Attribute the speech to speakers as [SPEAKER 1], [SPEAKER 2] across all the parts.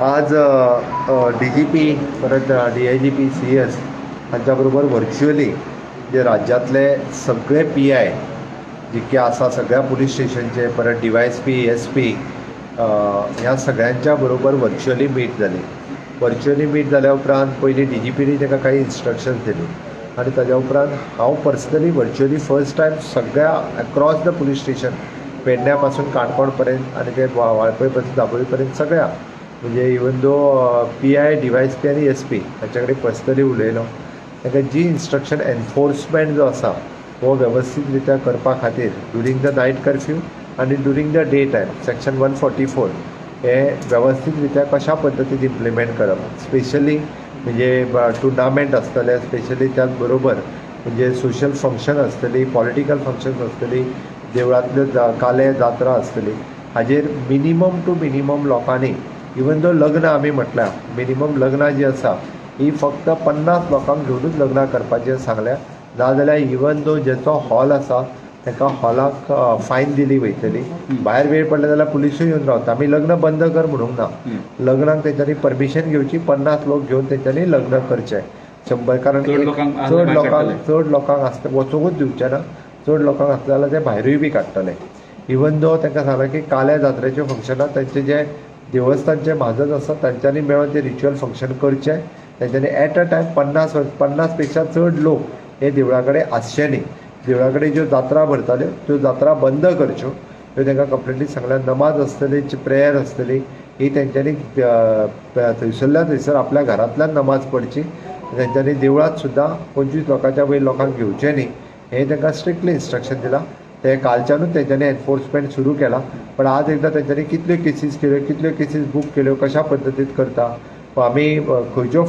[SPEAKER 1] आज DGP परत DIGP CS हांच्याबरोबर virtually जे राज्यातले सगळे PI जितके आसा सगळ्या पुलीस स्टेशनचे परत DYSP SP ह्या सगळ्यांच्या बरोबर व्हर्च्युअली मीट जाली. व्हर्च्युअली मीट जाल्या उपरांत पयलीं DGPनी ताका काही इन्स्ट्रक्शन्स दिली आनी ताज्या उपरांत हांव पर्सनली व्हर्च्युअली फर्स्ट टायम सगळ्या अक्रॉस द पुलीस स्टेशन पेडण्या पासून काणकोण पर्यंत आनी ते वाळपय पासून दाबोळी पर्यंत सगळ्या म्हणजे इवन दो PI DYSP आनी SP हांचे कडेन पर्सनली उलयलो. ताका जी इन्स्ट्रक्शन एनफोर्समेंट जो आसा तो वेवस्थीत रित्या करपा खातीर ड्युरींग द नायट कर्फ्यू आनी during the day time section 144 हे वेवस्थीत रित्या कशा पद्दतीन इम्प्लिमेंट करप. स्पेशली म्हणजे टुर्नामेंट आसतले, स्पेशली त्याच बरोबर म्हणजे सोशल फंक्शन आसतली, पॉलिटिकल फंक्शन्स आसतली, देवळांतल्यो काले जात्रा आसतली, हाजेर मिनिमम टू मिनिमम लोकांनी इवन दो लग्न आमी म्हटल्यार मिनिमम लग्नां जी आसा ही फक्त 50 लोकांक घेवनूच लग्नां करपाचें सांगल्या. नाजाल्यार इवन दो जेचो हॉल आसा ताका हॉलाक फायन दिली वयतली. भायर वेळ पडले जाल्यार पुलिसूय येवन रावता. आमी लग्न बंद कर म्हणूंक ना, लग्नाक तेंच्यांनी परमिशन घेवची, 50 लोक घेवन तेंच्यांनी लग्न करचें. 100 कारण चड लोकांक आसता वचोंकूच दिवचे ना. चड लोकांक आसता जाल्यार ते भायरूय बी काडटले. इवन दो तांकां सांगलां की काल्या जात्रेच्या फंक्शनाक तांचे जे देवस्थानचे महाजन आसा तांच्यांनी मेळून ते रिच्युअल फंक्शन करचें. तेंच्यांनी एट अ टायम 50 पेक्षा चड लोक हे देवळा कडेन आसचे न्ही. देवळा कडेन ज्यो जात्रा भरताल्यो त्यो जात्रा बंद करच्यो ह्यो तांकां कंप्लिटली सांगल्या. नमाज आसतली, प्रेयर आसतली, ही तेंच्यांनी थंयसरल्या थंयसर आपल्या घरांतल्यान नमाज पडची. तेंच्यांनी देवळांत सुद्दां 25 लोकांच्या वयर लोकांक घेवचें न्ही हें तांकां स्ट्रिक्टली इन्स्ट्रक्शन दिलां. ते कालच्यानूच तेंच्यांनी एनफोर्समेंट सुरू केला. पण आज एकदां तेंच्यांनी कितल्यो केसीस केल्यो, कितल्यो केसीस बूक केल्यो, कशा पद्दतीन करता. आमी खंयच्यो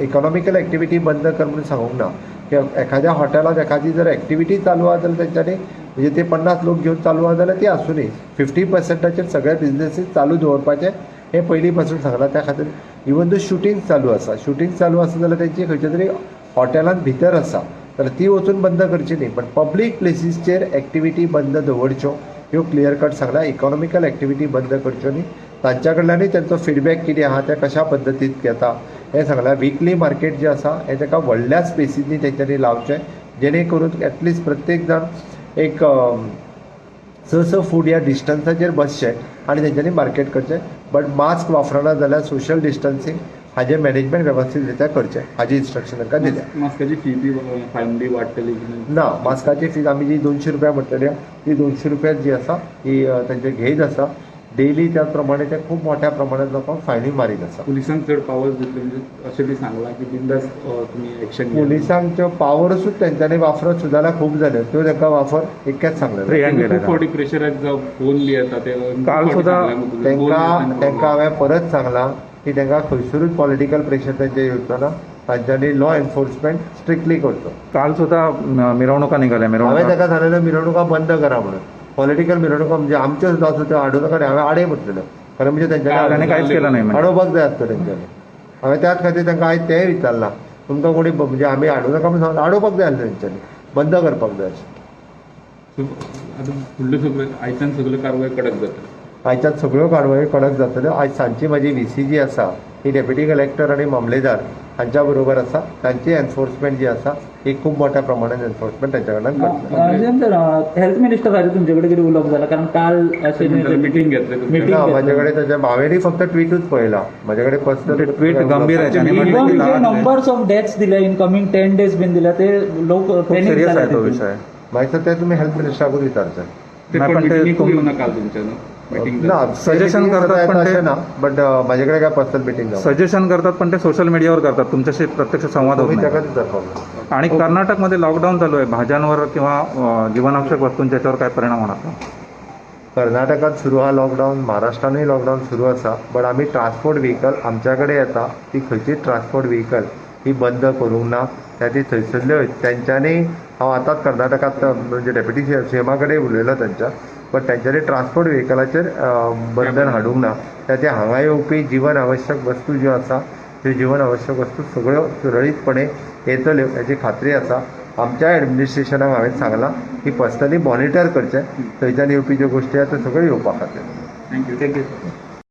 [SPEAKER 1] इकॉनॉमिकल एक्टिविटी बंद कर म्हणून सांगूंक ना. एखाद्या हॉटेलात एखादी जर एक्टिविटी चालू आहा जाल्यार तेंच्यांनी म्हणजे ते 50 लोक घेवन चालू आहा जाल्यार ती आसूं न्ही. 50% सगळे बिझनेसीस चालू दवरपाचे हे पयलीं पासून सांगलां. त्या खातीर इवन दो शुटींग चालू आसा जाल्यार तेंची खंयच्या तरी हॉटेलांत भितर आसा जाल्यार ती वचून बंद करची न्ही. पण पब्लीक प्लेसीसचेर एक्टिविटी बंद दवरच्यो ह्यो क्लियर कट सांगला. इकॉनॉमिकल एक्टिविटी बंद करच्यो न्ही. तांच्या कडल्यानूय तेंचो फीडबॅक कितें आहा ते कशा पद्दतीन घेता हें सांगलां. विकली मार्केट जें आसा हें ताका व्हडल्या स्पेसींनी तेंच्यांनी लावचें जेणे करून एटलिस्ट प्रत्येक जाण एक 6 फूट ह्या डिस्टन्साचेर बसचें आनी तेंच्यांनी मार्केट करचें. बट मास्क वापरना जाल्यार सोशल डिस्टन्सींग हाजें मॅनेजमेंट वेवस्थीत रित्या करचें हाजी इन्स्ट्रक्शन तांकां दिल्या.
[SPEAKER 2] मास्काची फी बी फायन बी वाडटली
[SPEAKER 1] ना. मास्काची फी आमी जी 200 रुपया म्हटलेली ती 200 रुपया जी आसा ही तेंचे घेयज आसा डेली. त्याच प्रमाणे ते खूब मोठ्या प्रमाणात लोकांक फायनूय मारीत आसा.
[SPEAKER 2] पुलिसांक चड पावर्स दितले म्हणजे अशें बी सांगलां की बिंदास तुमी एक्शन.
[SPEAKER 1] पुलिसांच्यो पावरसूच तेंच्यांनी वापरत सुद्दां जाल्यार खूब जाल्यो त्यो तांकां वापर इतकेंच सांगलें.
[SPEAKER 2] खूब फावटी प्रेशराक जावं फोन बी येता ते
[SPEAKER 1] काल सुद्दां तांकां हांवें परत सांगलां की तांकां खंयसरूच पॉलिटिकल प्रेशर तेंचे येवचो ना. तांच्यांनी लॉ एनफोर्समेंट स्ट्रिक्टली करचो.
[SPEAKER 3] काल सुद्दां मिरवणुका निघाल्या.
[SPEAKER 1] हांवें ताका सांगलेलें मिरवणुका बंद करा म्हणून. पॉलिटिकल मिरवणुका म्हणजे आमच्यो सुद्दां आसूं त्यो हाडूं नाका. हांवें आडे म्हटलेलो कारण म्हणजे तेंच्यांनी
[SPEAKER 3] कांयच केलं नाही.
[SPEAKER 1] हाडोवपाक जाय आसता तेंच्यांनी. हांवें त्याच खातीर तांकां आयज तेंय विचारलां तुमकां कोणी म्हणजे आमी हाडूं नाका म्हणून सांगलें. हाडोवपाक जाय आसलें तेंच्यांनी, बंद करपाक जाय अशें.
[SPEAKER 2] आतां फुडल्यो सगळ्यो आयच्यान सगळ्यो कारवाय कडक जातल्यो.
[SPEAKER 1] आयच्यान सगळ्यो कारवाई कडक जातल्यो. आयज सांजची म्हाजी VC जी आसा ही डेप्युटी कलेक्टर आनी मामलेदार हांच्या बरोबर आसा. तांची एनफोर्समेंट जी आसा ही खूब मोठ्या प्रमाणात एनफोर्समेंट तांच्या कडल्यान करतले.
[SPEAKER 4] हेल्थ मिनिस्टर तुमचे कडेन कितें उलोवप जालां कारण काल
[SPEAKER 2] मिटींग घेतली
[SPEAKER 1] ना. म्हाजे कडेन ताच्या हांवेंय फक्त ट्विटूच पळयला. म्हाजे कडेन पर्सनल
[SPEAKER 3] ट्वीट गंभीर आहे.
[SPEAKER 4] नंबर्स ऑफ डेथ्स दिले इन कमिंग 10 days बीन दिल्या ते लोक
[SPEAKER 3] सिरियस आहे तो विषय.
[SPEAKER 1] मागीर ते तुमी हेल्थ मिनिस्टराकूच विचारचे.
[SPEAKER 2] काल तुमच्या
[SPEAKER 1] ना
[SPEAKER 3] सजेशन करतात पण ते
[SPEAKER 1] ना. बट माझ्याकडे काय पर्सनल मिटिंग
[SPEAKER 3] सजेशन करतात पण ते सोशल मीडियावर करतात. तुमच्याशी प्रत्यक्ष संवाद होत नाही. आणि कर्नाटकमध्ये लॉकडाऊन चालू आहे. भाज्यांवर किंवा जीवनावश्यक वस्तूंच्या याच्यावर काय परिणाम होणार का?
[SPEAKER 1] कर्नाटकात सुरू हा लॉकडाऊन, महाराष्ट्रानूय लॉकडाऊन सुरू आसा. बट आमी ट्रान्सपोर्ट व्हेकल आमच्या कडेन येता ती खंयचीच ट्रान्सपोर्ट व्हेकल ही बंद करूंक ना. त्या ती थंयसरल्यो तेंच्यांनी हांव आतांच कर्नाटकांत म्हणजे डेप्युटी CM कडेन उलयलो तेंच्या. बट तेंच्यांनी ट्रान्सपोर्ट व्हेकलाचेर बंधन हाडूंक ना. त्या हांगा येवपी जीवन आवश्यक वस्तू ज्यो आसा त्यो जीवन आवश्यक वस्तू सगळ्यो सुरळीतपणे येतल्यो हेची खात्री आसा. आमच्या एडमिनिस्ट्रेशनाक हांवें सांगलां की पर्सनली मॉनिटर करचें थंयच्यान येवपी ज्यो गोश्टी आसा त्यो सगळ्यो येवपा खातीर.
[SPEAKER 2] थँक्यू.